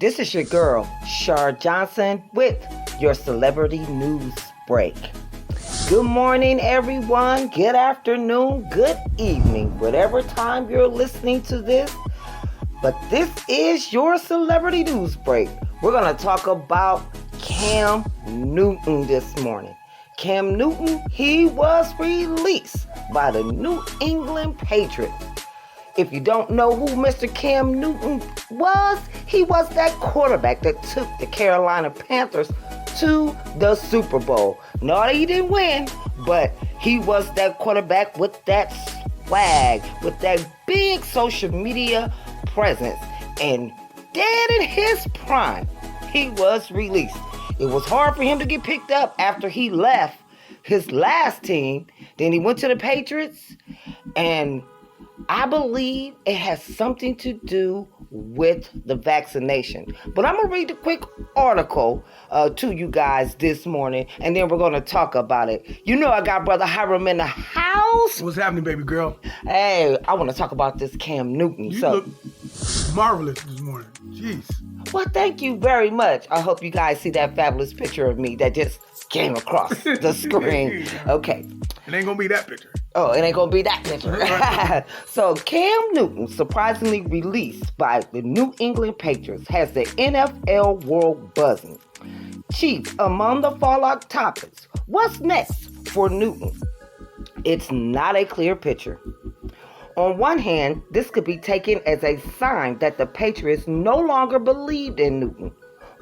This is your girl, Shar Johnson, with your celebrity news break. Good morning, everyone. Good afternoon. Good evening, whatever time you're listening to this. But this is your celebrity news break. We're going to talk about Cam Newton this morning. Cam Newton, he was released by the New England Patriots. If you don't know who Mr. Cam Newton was, he was that quarterback that took the Carolina Panthers to the Super Bowl. No, he didn't win, but he was that quarterback with that swag, with that big social media presence. And dead in his prime, he was released. It was hard for him to get picked up after he left his last team. Then he went to the Patriots, and I believe it has something to do with the vaccination. But I'm going to read a quick article to you guys this morning, and then we're going to talk about it. You know I got Brother Hiram in the house. What's happening, baby girl? Hey, I want to talk about this Cam Newton. You look marvelous this morning. Jeez. Well, thank you very much. I hope you guys see that fabulous picture of me that just came across the screen. Okay. It ain't going to be that picture. Oh, it ain't gonna be that picture. So Cam Newton, surprisingly released by the New England Patriots, has the NFL world buzzing. Chief, among the fallout topics, what's next for Newton? It's not a clear picture. On one hand, this could be taken as a sign that the Patriots no longer believed in Newton.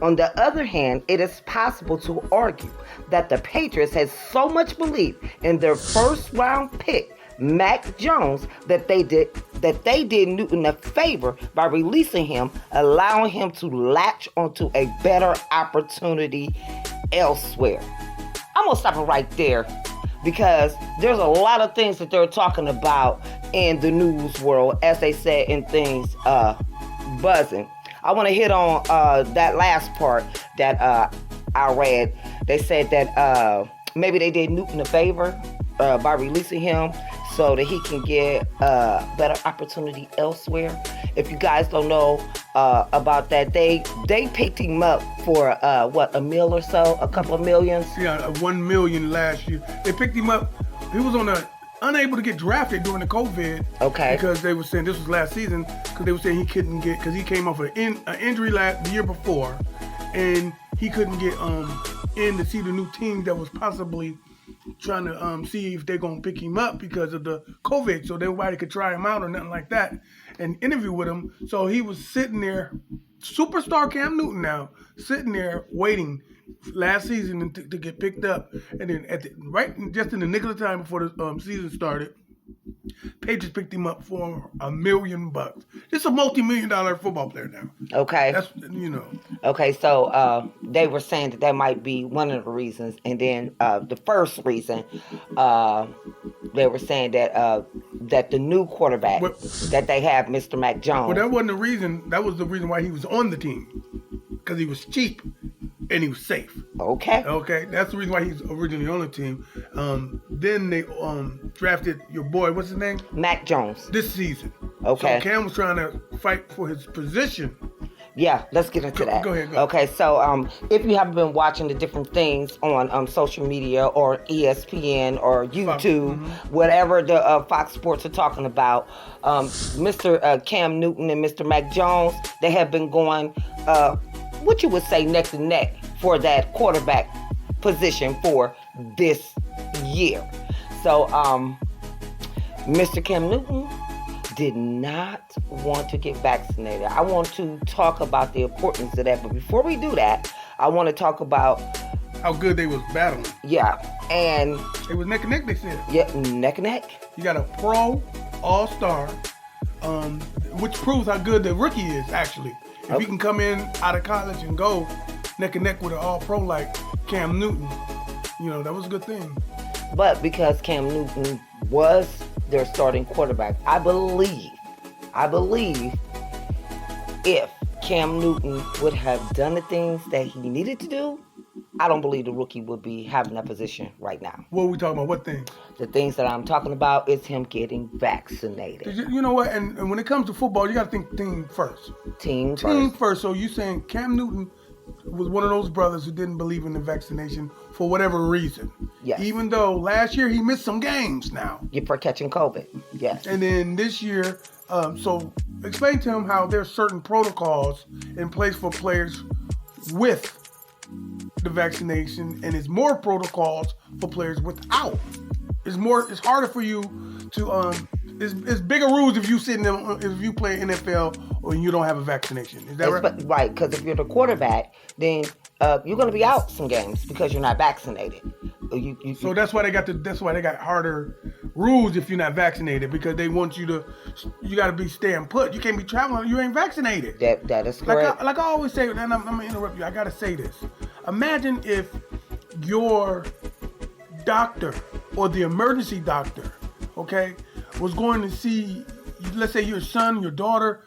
On the other hand, it is possible to argue that the Patriots had so much belief in their first round pick, Mac Jones, that they did Newton a favor by releasing him, allowing him to latch onto a better opportunity elsewhere. I'm gonna stop it right there because there's a lot of things that they're talking about in the news world, as they said, in things buzzing. I want to hit on that last part that I read. They said that maybe they did Newton a favor by releasing him so that he can get a better opportunity elsewhere. If you guys don't know about that, they picked him up for $1 million or so, a couple of millions. Yeah, $1 million last year. They picked him up. He was unable to get drafted during the COVID. Okay. Because they were saying this was last season. Because they were saying he couldn't get, because he came off an injury the year before, and he couldn't get in to see the new team that was possibly trying to see if they're gonna pick him up because of the COVID. So nobody could try him out or nothing like that and interview with him. So he was sitting there, superstar Cam Newton now, sitting there waiting last season to get picked up, and then just in the nick of the time before the season started, Patriots picked him up for $1 million. It's a multi-million-dollar football player now. Okay. That's Okay, so they were saying that might be one of the reasons, and then the first reason they were saying that the new quarterback that they have, Mr. Mac Jones. Well, that wasn't the reason. That was the reason why he was on the team, because he was cheap. And he was safe. Okay. Okay, that's the reason why he's originally on the team. Then they drafted your boy, what's his name? Mac Jones. This season. Okay. So Cam was trying to fight for his position. Yeah, let's get into that. Go ahead. Okay, so if you haven't been watching the different things on social media or ESPN or YouTube, whatever the Fox Sports are talking about, Mr. Cam Newton and Mr. Mac Jones, they have been going what you would say neck to neck for that quarterback position for this year. So Mr. Cam Newton did not want to get vaccinated. I want to talk about the importance of that, but before we do that, I want to talk about how good they was battling. Yeah, and it was neck and neck, they said. Yeah, neck and neck. You got a pro all-star, which proves how good the rookie is, actually. If he can come in out of college and go neck and neck with an all-pro like Cam Newton, that was a good thing. But because Cam Newton was their starting quarterback, I believe if Cam Newton would have done the things that he needed to do, I don't believe the rookie would be having that position right now. What are we talking about? What things? The things that I'm talking about is him getting vaccinated. You know what? And when it comes to football, you got to think team first. Team Team first. first. So you saying Cam Newton was one of those brothers who didn't believe in the vaccination for whatever reason. Yes. Even though last year he missed some games now. For catching COVID. Yes. And then this year, so explain to him how there's certain protocols in place for players with the vaccination, and it's more protocols for players without. It's harder for you to it's bigger rules if you if you play NFL or you don't have a vaccination. Is that right? Right, because if you're the quarterback, then you're going to be out some games because you're not vaccinated. So that's why they got harder rules if you're not vaccinated, because they want you got to be staying put. You can't be traveling. You ain't vaccinated. That is correct. Like I always say, and I'm gonna interrupt you. I gotta say this. Imagine if your doctor or the emergency doctor, okay, was going to see, let's say your son, your daughter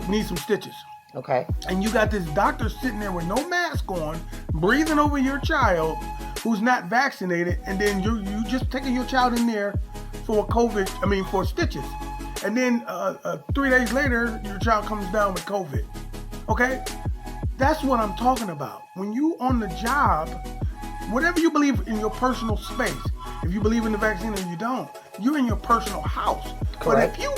needs some stitches. Okay. And you got this doctor sitting there with no mask on, breathing over your child who's not vaccinated, and then you just taking your child in there for for stitches. And then 3 days later, your child comes down with COVID. Okay? That's what I'm talking about. When you on the job, whatever you believe in your personal space, if you believe in the vaccine or you don't, you're in your personal house. Correct. But if you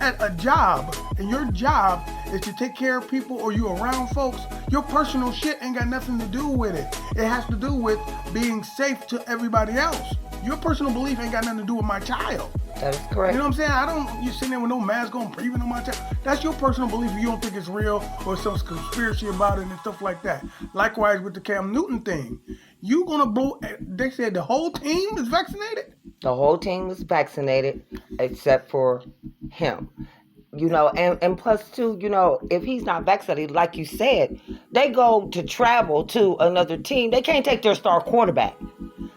at a job, and your job is to take care of people or you around folks, your personal shit ain't got nothing to do with it. It has to do with being safe to everybody else. Your personal belief ain't got nothing to do with my child. That is correct. You know what I'm saying? You sitting there with no mask on, breathing on my child. That's your personal belief. You don't think it's real or some conspiracy about it and stuff like that. Likewise with the Cam Newton thing. You gonna blow, they said the whole team is vaccinated? The whole team was vaccinated except for him. And plus too, if he's not vaccinated, like you said, they go to travel to another team. They can't take their star quarterback.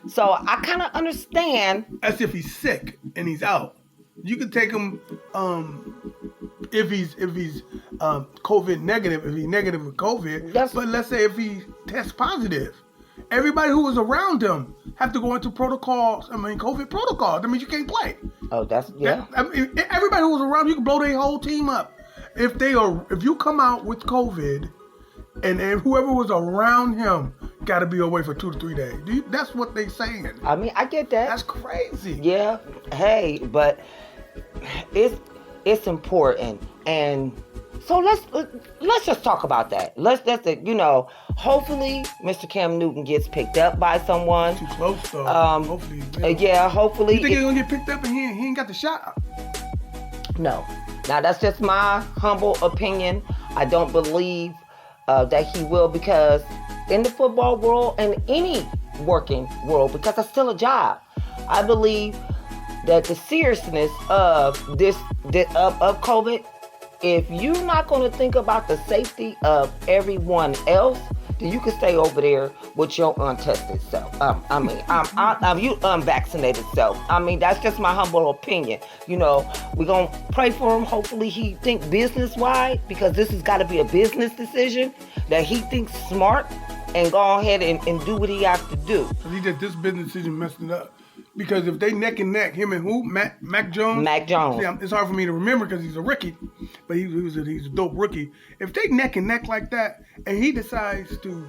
So I kind of understand. As if he's sick and he's out. You could take him if he's COVID negative, if he's negative with COVID. But let's say if he tests positive, everybody who was around him have to go into protocols. COVID protocols. That means you can't play. Oh, that's yeah. Everybody who was around, you can blow their whole team up. If you come out with COVID, and whoever was around him got to be away for 2 to 3 days. That's what they saying. I get that. That's crazy. Yeah. Hey, but it's important, and so let's just talk about that. Hopefully Mr. Cam Newton gets picked up by someone. Too close though. Hopefully. Yeah, hopefully. You think he's gonna get picked up and he ain't got the shot? No. Now that's just my humble opinion. I don't believe that he will, because in the football world and any working world, because it's still a job, I believe that the seriousness of of COVID, if you're not going to think about the safety of everyone else, then you can stay over there with your untested self. You unvaccinated self. That's just my humble opinion. We're going to pray for him. Hopefully he think business-wise, because this has got to be a business decision, that he thinks smart and go ahead and do what he has to do. He did this business decision messed it up. Because if they neck and neck, him and who? Mac Jones? Mac Jones. See, it's hard for me to remember because he's a rookie, but he's a dope rookie. If they neck and neck like that, and he decides to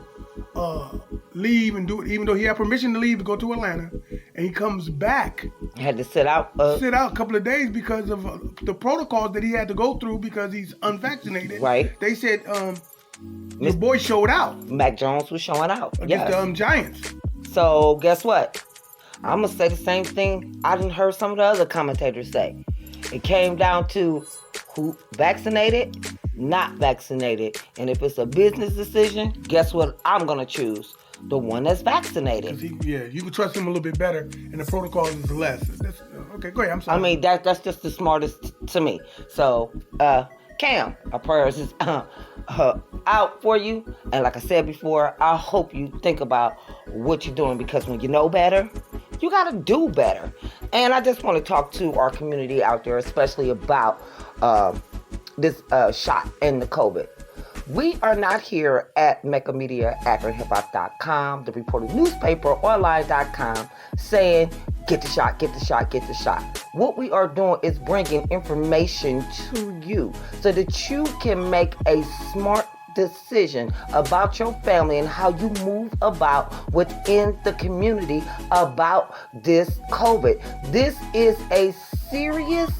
leave and do it, even though he had permission to leave to go to Atlanta, and he comes back. Had to sit out. Sit out a couple of days because of the protocols that he had to go through because he's unvaccinated. Right. They said your boy showed out. Mac Jones was showing out. Against the Giants. So guess what? I'm going to say the same thing I didn't heard some of the other commentators say. It came down to who vaccinated, not vaccinated. And if it's a business decision, guess what I'm going to choose? The one that's vaccinated. You can trust him a little bit better, and the protocol is less. Okay, go ahead. I'm sorry. That's just the smartest to me. So, Cam, our prayers is out for you. And like I said before, I hope you think about what you're doing, because when you know better, you got to do better. And I just want to talk to our community out there, especially about this shot and the COVID. We are not here at Mecca Media, AkronHipHop.com, the reported newspaper, online.com, saying, get the shot, get the shot, get the shot. What we are doing is bringing information to you so that you can make a smart decision about your family and how you move about within the community about this COVID. This is a serious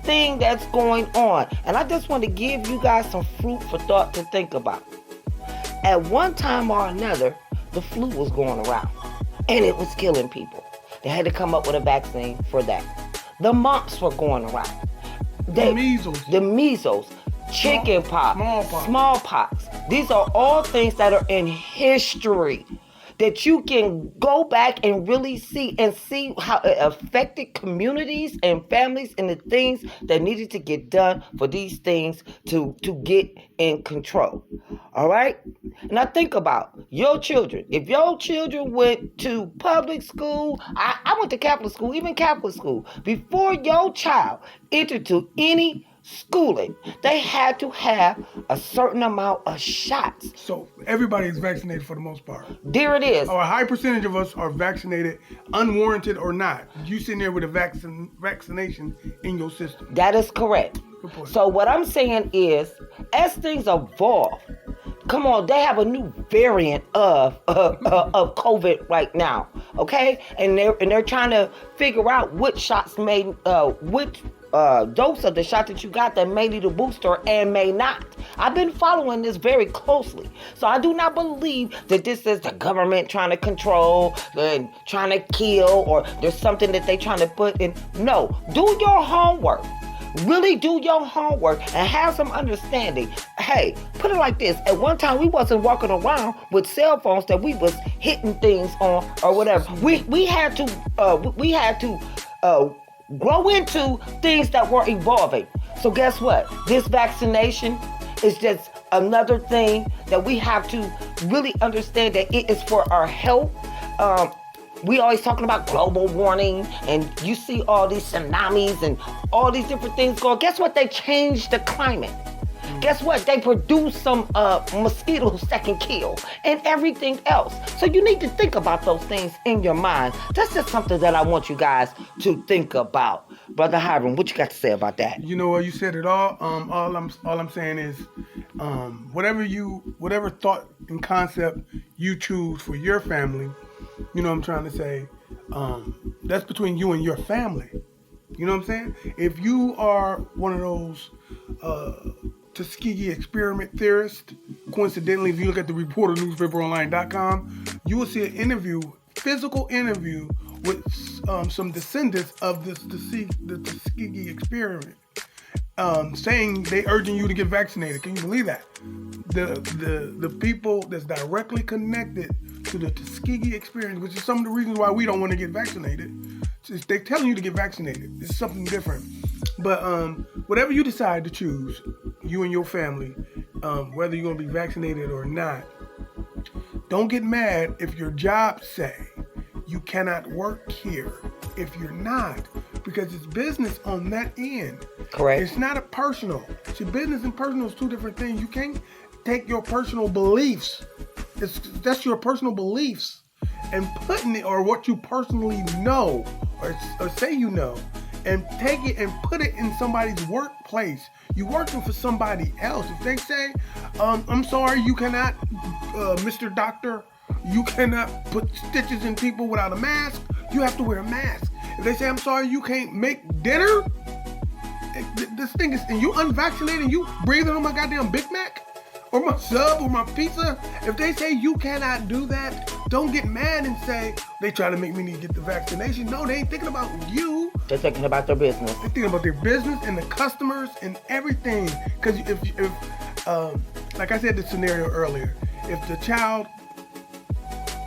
thing that's going on. And I just want to give you guys some food for thought to think about. At one time or another, the flu was going around and it was killing people. They had to come up with a vaccine for that. The mumps were going around. The measles, chicken pox, smallpox. These are all things that are in history that you can go back and really see how it affected communities and families and the things that needed to get done for these things to get in control. All right? Now think about your children. If your children went to public school, I went to Catholic school, even Catholic school. Before your child entered to any schooling, they had to have a certain amount of shots. So everybody is vaccinated for the most part. There it is. Or a high percentage of us are vaccinated, unwarranted or not. You sitting there with a vaccination in your system. That is correct. Good point. So what I'm saying is, as things evolve, come on, they have a new variant of COVID right now, okay? And they're trying to figure out which shots which dose of the shot that you got that may need a booster and may not. I've been following this very closely. So I do not believe that this is the government trying to control and trying to kill, or there's something that they're trying to put in. No, do your homework. Really do your homework and have some understanding. Hey, put it like this. At one time, we wasn't walking around with cell phones that we was hitting things on or whatever. We had to grow into things that were evolving. So guess what? This vaccination is just another thing that we have to really understand that it is for our health. We always talking about global warming, and you see all these tsunamis and all these different things going. Guess what? They changed the climate. Guess what? They produce some mosquitoes that can kill and everything else. So you need to think about those things in your mind. That's just something that I want you guys to think about. Brother Hiram, what you got to say about that? You know what? You said it all. All I'm saying is, whatever thought and concept you choose for your family, you know what I'm trying to say, that's between you and your family. You know what I'm saying? If you are one of those Tuskegee experiment theorists, coincidentally, if you look at the reporter newspaperonline.com, you will see an physical interview with some descendants of the Tuskegee experiment, saying they urging you to get vaccinated. Can you believe that? The people that's directly connected to the Tuskegee experience, which is some of the reasons why we don't want to get vaccinated. They're telling you to get vaccinated. It's something different. But whatever you decide to choose, you and your family, whether you're going to be vaccinated or not, don't get mad if your job say you cannot work here if you're not, because it's business on that end. Correct. It's not a personal. See, business and personal is two different things. You can't take your personal beliefs. That's your personal beliefs, and putting it, or what you personally know, or say you know, and take it and put it in somebody's workplace. You're working for somebody else. If they say, I'm sorry, you cannot, Mr. Doctor, you cannot put stitches in people without a mask, you have to wear a mask. If they say, I'm sorry, you can't make dinner, this thing is, and you unvaccinated and you breathing on my goddamn Big Mac, or my sub, or my pizza, if they say you cannot do that, don't get mad and say, they try to make me need to get the vaccination. No, they ain't thinking about you. They're thinking about their business. They're thinking about their business and the customers and everything. Because if like I said the scenario earlier, if the child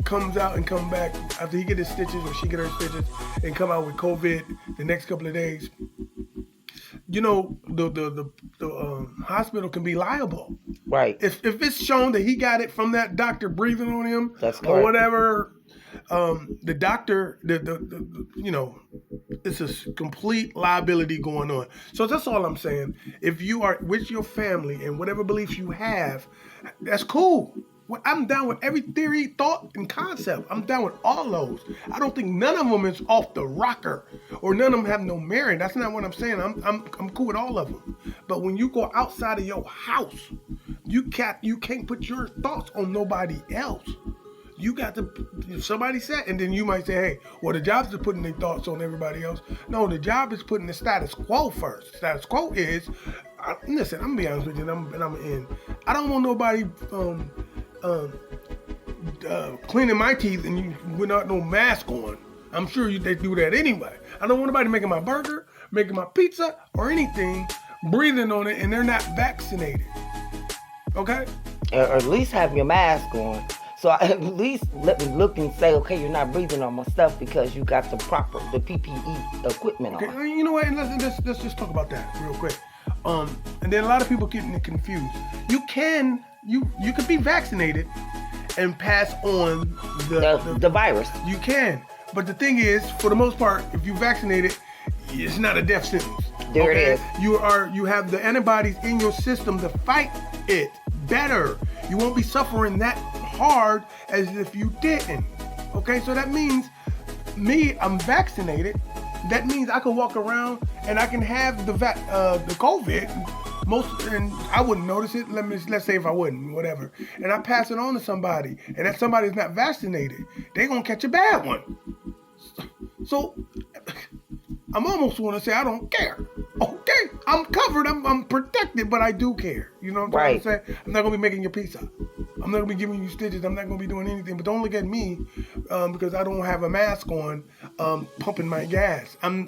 comes out and come back after he get his stitches or she get her stitches and come out with COVID the next couple of days, you know, the hospital can be liable. Right. If it's shown that he got it from that doctor breathing on him, that's or whatever, The doctor, it's a complete liability going on. So that's all I'm saying. If you are with your family and whatever beliefs you have, that's cool. I'm down with every theory, thought, and concept. I'm down with all those. I don't think none of them is off the rocker, or none of them have no merit. That's not what I'm saying. I'm cool with all of them. But when you go outside of your house, you can't put your thoughts on nobody else. You got to, if somebody said, and then you might say, hey, well, the job is putting their thoughts on everybody else. No, the job is putting the status quo first. Status quo is, listen, I'm going to be honest with you, and I'm in. I don't want nobody cleaning my teeth and you without no mask on. I'm sure they do that anyway. I don't want nobody making my burger, making my pizza, or anything, breathing on it, and they're not vaccinated. Okay? Or at least have your mask on. So at least let me look and say, okay, you're not breathing on my stuff because you got the PPE equipment on. Okay, you know what? Let's just talk about that real quick. And then a lot of people getting confused. You can be vaccinated and pass on the virus. You can, but the thing is, for the most part, if you vaccinated, it's not a death sentence. There it is. You have the antibodies in your system to fight it better. You won't be suffering that hard as if you didn't. Okay, so that means I'm vaccinated. That means I can walk around and I can have the COVID. And I wouldn't notice it. Let's say if I wouldn't, whatever. And I pass it on to somebody, and that somebody's not vaccinated, they're gonna catch a bad one. So I'm almost want to say I don't care. Okay, I'm covered. I'm protected, but I do care. You know what I'm trying to say? I'm not gonna be making your pizza. I'm not gonna be giving you stitches. I'm not gonna be doing anything. But don't look at me because I don't have a mask on, pumping my gas. I'm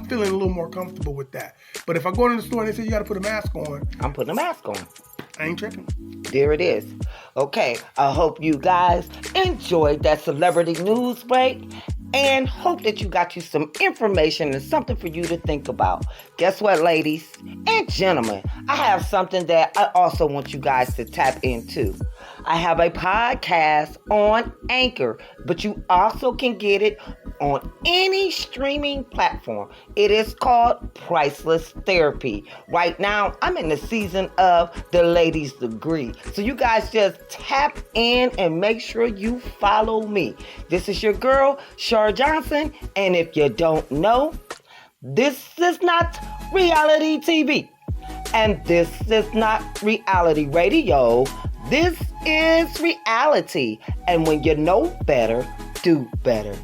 feeling a little more comfortable with that. But if I go into the store and they say you got to put a mask on, I'm putting a mask on. I ain't tripping. There it is. Okay, I hope you guys enjoyed that celebrity news break and hope that you got you some information and something for you to think about. Guess what, ladies and gentlemen? I have something that I also want you guys to tap into. I have a podcast on Anchor, but you also can get it on any streaming platform. It is called Priceless Therapy. Right now, I'm in the season of The Ladies Degree. So you guys just tap in and make sure you follow me. This is your girl, Shar Johnson. And if you don't know, this is not reality TV. And this is not reality radio. This is reality. And when you know better, do better.